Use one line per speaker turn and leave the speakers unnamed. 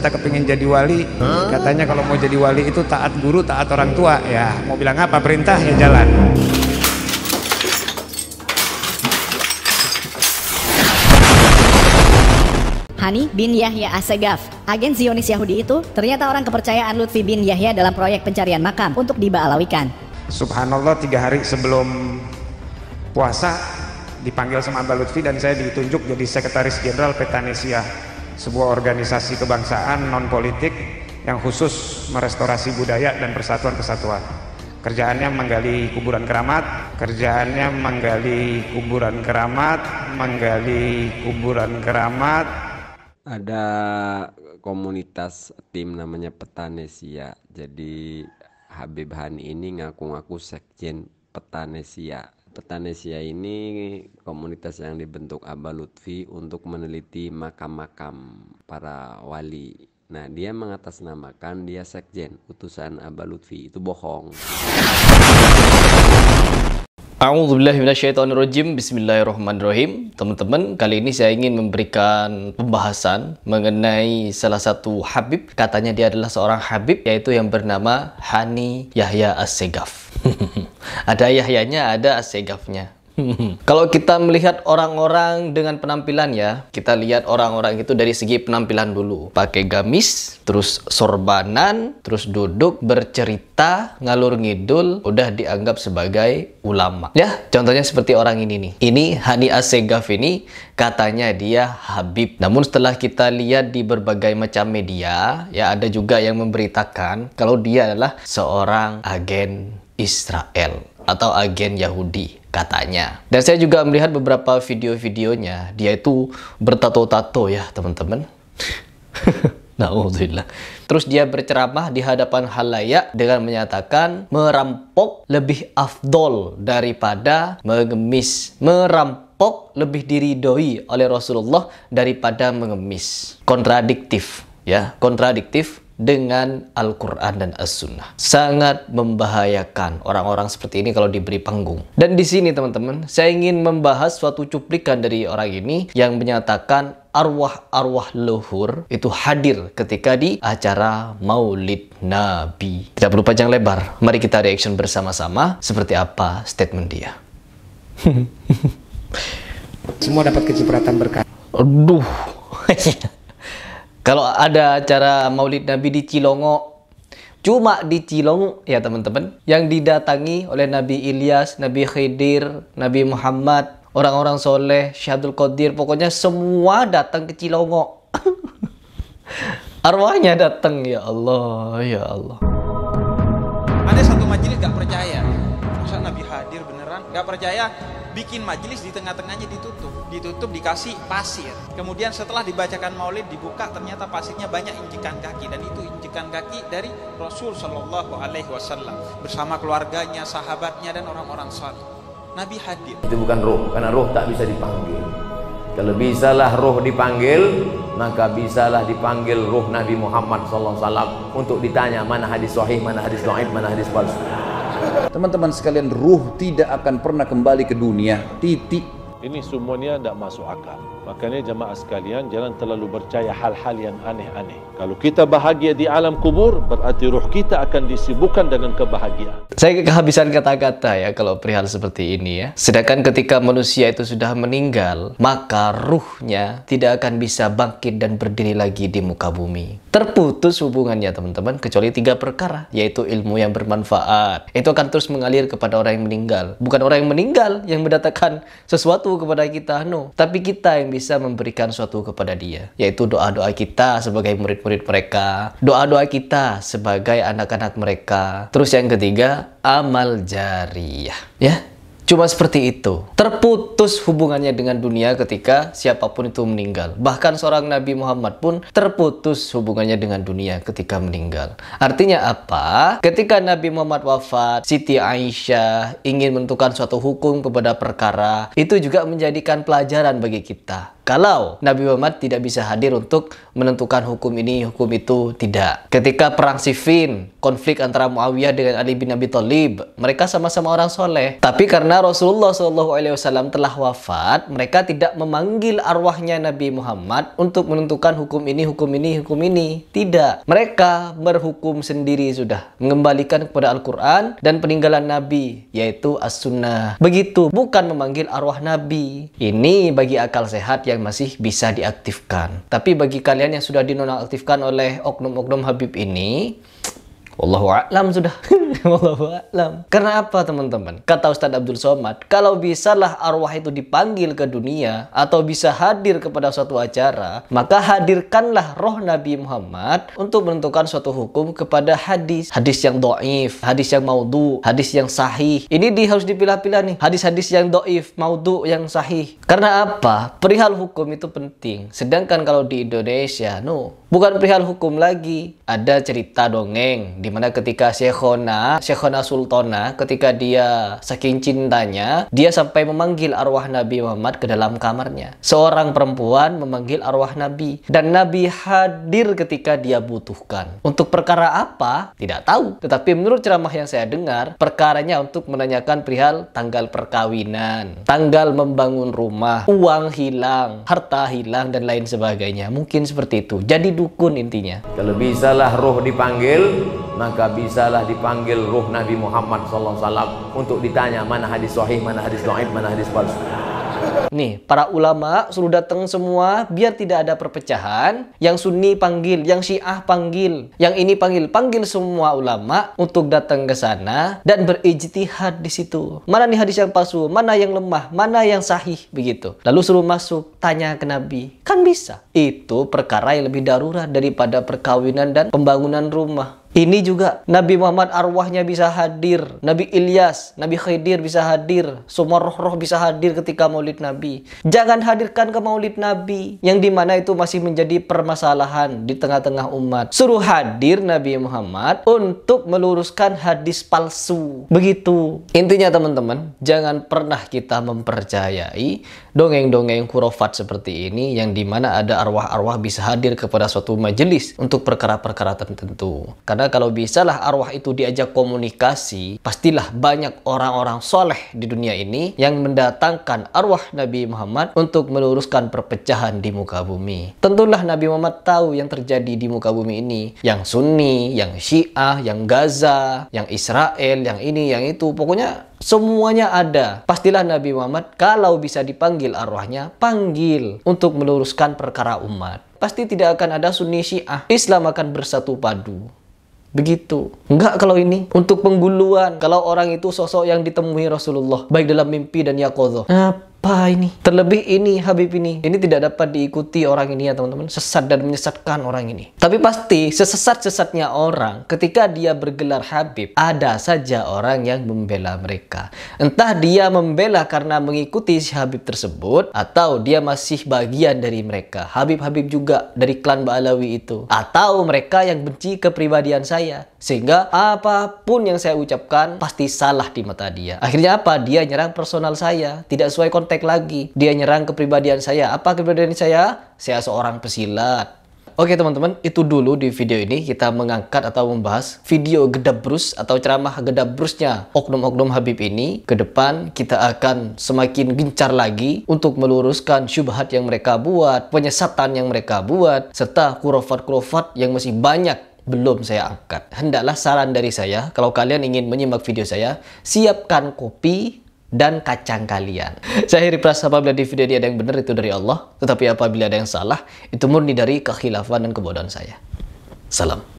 kita kepingin jadi wali, katanya kalau mau jadi wali itu taat guru, taat orang tua. Ya mau bilang apa, perintah ya jalan.
Hani bin Yahya As-Segaf, agen Zionis Yahudi itu ternyata orang kepercayaan Lutfi bin Yahya dalam proyek pencarian makam untuk di Ba'alawikan.
Subhanallah, 3 hari sebelum puasa dipanggil sama Abah Lutfi dan saya ditunjuk jadi sekretaris jenderal Petanesia, sebuah organisasi kebangsaan non politik yang khusus merestorasi budaya dan persatuan kesatuan. Kerjaannya menggali kuburan keramat, menggali kuburan keramat.
Ada komunitas tim namanya Petanesia. Jadi Habib Hani ini ngaku-ngaku sekjen Petanesia. Petanesia ini komunitas yang dibentuk Abah Lutfi untuk meneliti makam-makam para wali. Nah, dia mengatasnamakan dia sekjen, utusan Abah Lutfi. Itu bohong.
A'udzubillahi minasyaitonirrajim. Bismillahirrahmanirrahim. Teman-teman, kali ini saya ingin memberikan pembahasan mengenai salah satu Habib. Katanya dia adalah seorang Habib, yaitu yang bernama Hani Yahya As-Segaf. Ada Yahyanya, ada As-Segafnya. Kalau kita melihat orang-orang dengan penampilan ya, kita lihat orang-orang itu dari segi penampilan dulu. Pakai gamis, terus sorbanan, terus duduk bercerita, ngalur ngidul, udah dianggap sebagai ulama. Ya, contohnya seperti orang ini nih. Ini Hani As-Segaf ini katanya dia Habib. Namun setelah kita lihat di berbagai macam media, ya ada juga yang memberitakan kalau dia adalah seorang agen Israel atau agen Yahudi katanya. Dan saya juga melihat beberapa video-videonya, dia itu bertato-tato ya teman-teman. Na'udzubillah. Terus dia berceramah di hadapan halayak dengan menyatakan merampok lebih afdol daripada mengemis. Merampok lebih diridhoi oleh Rasulullah daripada mengemis. Kontradiktif ya, kontradiktif dengan Al-Quran dan As-Sunnah. Sangat membahayakan orang-orang seperti ini kalau diberi panggung. Dan di sini teman-teman, saya ingin membahas suatu cuplikan dari orang ini yang menyatakan arwah-arwah luhur itu hadir ketika di acara Maulid Nabi. Tidak perlu panjang lebar, mari kita reaction bersama-sama seperti apa statement dia.
Semua dapat kecipratan berkah.
Aduh. Kalau ada acara Maulid Nabi di Cilongo, cuma di Cilongo ya teman-teman, yang didatangi oleh Nabi Ilyas, Nabi Khidir, Nabi Muhammad, orang-orang soleh, Syekh Abdul Qadir, pokoknya semua datang ke Cilongo. Arwahnya datang, ya Allah, ya Allah.
Ada satu majelis gak percaya, masa Nabi hadir beneran? Gak percaya, bikin majelis di tengah-tengahnya ditutup dikasih pasir. Kemudian setelah dibacakan maulid dibuka, ternyata pasirnya banyak injekan kaki, dan itu injekan kaki dari Rasul Shallallahu Alaihi Wasallam bersama keluarganya, sahabatnya dan orang-orang saleh. Nabi hadir.
Itu bukan ruh, karena ruh tak bisa dipanggil. Kalau bisalah ruh dipanggil, maka bisalah dipanggil ruh Nabi Muhammad SAW untuk ditanya mana hadis sahih, mana hadis dhaif, mana hadis palsu.
Teman-teman sekalian, ruh tidak akan pernah kembali ke dunia, titik.
Ini semuanya tidak masuk akal. Makanya jemaah sekalian, jangan terlalu percaya hal-hal yang aneh-aneh. Kalau kita bahagia di alam kubur, berarti ruh kita akan disibukkan dengan kebahagiaan.
Saya kehabisan kata-kata ya kalau perihal seperti ini ya. Sedangkan ketika manusia itu sudah meninggal, maka ruhnya tidak akan bisa bangkit dan berdiri lagi di muka bumi. Terputus hubungannya teman-teman, kecuali 3 perkara, yaitu ilmu yang bermanfaat. Itu akan terus mengalir kepada orang yang meninggal. Bukan orang yang meninggal yang mendatangkan sesuatu kepada kita, no. Tapi kita yang bisa memberikan sesuatu kepada dia, yaitu doa-doa kita sebagai murid-murid mereka, doa-doa kita sebagai anak-anak mereka. Terus yang ketiga, amal jariyah ya. Cuma seperti itu. Terputus hubungannya dengan dunia ketika siapapun itu meninggal. Bahkan seorang Nabi Muhammad pun terputus hubungannya dengan dunia ketika meninggal. Artinya apa? Ketika Nabi Muhammad wafat, Siti Aisyah ingin menentukan suatu hukum kepada perkara, itu juga menjadikan pelajaran bagi kita. Kalau Nabi Muhammad tidak bisa hadir untuk menentukan hukum ini, hukum itu, tidak. Ketika perang Siffin, konflik antara Muawiyah dengan Ali bin Abi Thalib, mereka sama-sama orang soleh. Tapi karena Karena Rasulullah SAW telah wafat, mereka tidak memanggil arwahnya Nabi Muhammad untuk menentukan hukum ini, hukum ini, hukum ini. Tidak. Mereka berhukum sendiri sudah. Mengembalikan kepada Al-Quran dan peninggalan Nabi, yaitu As-Sunnah. Begitu, bukan memanggil arwah Nabi. Ini bagi akal sehat yang masih bisa diaktifkan. Tapi bagi kalian yang sudah dinonaktifkan oleh oknum-oknum Habib ini, wallahu a'lam sudah. Wallahu a'lam. Karena apa teman-teman? Kata Ustadz Abdul Somad, kalau bisalah arwah itu dipanggil ke dunia atau bisa hadir kepada suatu acara, maka hadirkanlah roh Nabi Muhammad untuk menentukan suatu hukum kepada hadis. Hadis yang do'if, hadis yang maudhu, hadis yang sahih. Ini harus dipilah-pilah nih. Hadis-hadis yang do'if, maudhu, yang sahih. Karena apa? Perihal hukum itu penting. Sedangkan kalau di Indonesia, bukan perihal hukum lagi. Ada cerita dongeng di mana ketika Syekhona Sultana, ketika dia saking cintanya, dia sampai memanggil arwah Nabi Muhammad ke dalam kamarnya. Seorang perempuan memanggil arwah Nabi, dan Nabi hadir ketika dia butuhkan. Untuk perkara apa? Tidak tahu. Tetapi menurut ceramah yang saya dengar, perkaranya untuk menanyakan perihal tanggal perkawinan, tanggal membangun rumah, uang hilang, harta hilang, dan lain sebagainya. Mungkin seperti itu. Jadi dukun intinya.
Kalau bisalah roh dipanggil, maka bisalah dipanggil ruh Nabi Muhammad SAW untuk ditanya mana hadis sahih, mana hadis dhaif, mana hadis palsu.
Nih, para ulama suruh datang semua biar tidak ada perpecahan. Yang Sunni panggil, yang Syiah panggil, yang ini panggil. Panggil semua ulama untuk datang ke sana dan berijtihad di situ. Mana nih hadis yang palsu, mana yang lemah, mana yang sahih, begitu. Lalu suruh masuk, tanya ke Nabi. Kan bisa. Itu perkara yang lebih darurat daripada perkawinan dan pembangunan rumah. Ini juga Nabi Muhammad arwahnya bisa hadir, Nabi Ilyas, Nabi Khidir bisa hadir, semua roh-roh bisa hadir ketika maulid Nabi. Jangan hadirkan ke maulid Nabi yang dimana itu masih menjadi permasalahan di tengah-tengah umat. Suruh hadir Nabi Muhammad untuk meluruskan hadis palsu. Begitu. Intinya teman-teman, jangan pernah kita mempercayai dongeng-dongeng khurafat seperti ini yang dimana ada arwah-arwah bisa hadir kepada suatu majelis untuk perkara-perkara tertentu. Karena kalau bisalah arwah itu diajak komunikasi, pastilah banyak orang-orang soleh di dunia ini yang mendatangkan arwah Nabi Muhammad untuk meluruskan perpecahan di muka bumi. Tentulah Nabi Muhammad tahu yang terjadi di muka bumi ini. Yang Sunni, yang Syiah, yang Gaza, yang Israel, yang ini, yang itu. Pokoknya semuanya ada. Pastilah Nabi Muhammad kalau bisa dipanggil arwahnya, panggil untuk meluruskan perkara umat. Pasti tidak akan ada Sunni Syiah. Islam akan bersatu padu. Begitu. Enggak kalau ini untuk pengguluan. Kalau orang itu sosok yang ditemui Rasulullah baik dalam mimpi dan yaqadhah. Apa ini? Terlebih ini Habib ini tidak dapat diikuti orang ini ya teman-teman. Sesat dan menyesatkan orang ini. Tapi pasti sesesat-sesatnya orang ketika dia bergelar Habib, ada saja orang yang membela mereka. Entah dia membela karena mengikuti si Habib tersebut, atau dia masih bagian dari mereka. Habib-habib juga dari klan Ba'alawi itu. Atau mereka yang benci kepribadian saya. Sehingga apapun yang saya ucapkan pasti salah di mata dia. Akhirnya apa? Dia nyerang personal saya. Tidak sesuai konteks lagi. Dia nyerang kepribadian saya. Apa kepribadian saya? Saya seorang pesilat. Oke teman-teman, itu dulu di video ini kita mengangkat atau membahas video gedabrus atau ceramah gedabrusnya oknum-oknum Habib ini. Ke depan kita akan semakin gencar lagi untuk meluruskan syubhat yang mereka buat, penyesatan yang mereka buat, serta khurafat-khurafat yang masih banyak belum saya angkat. Hendaklah saran dari saya, kalau kalian ingin menyimak video saya, siapkan kopi dan kacang kalian. Saya Heri Pras, apabila di video ini ada yang benar itu dari Allah, tetapi apabila ada yang salah itu murni dari kekhilafan dan kebodohan saya. Salam.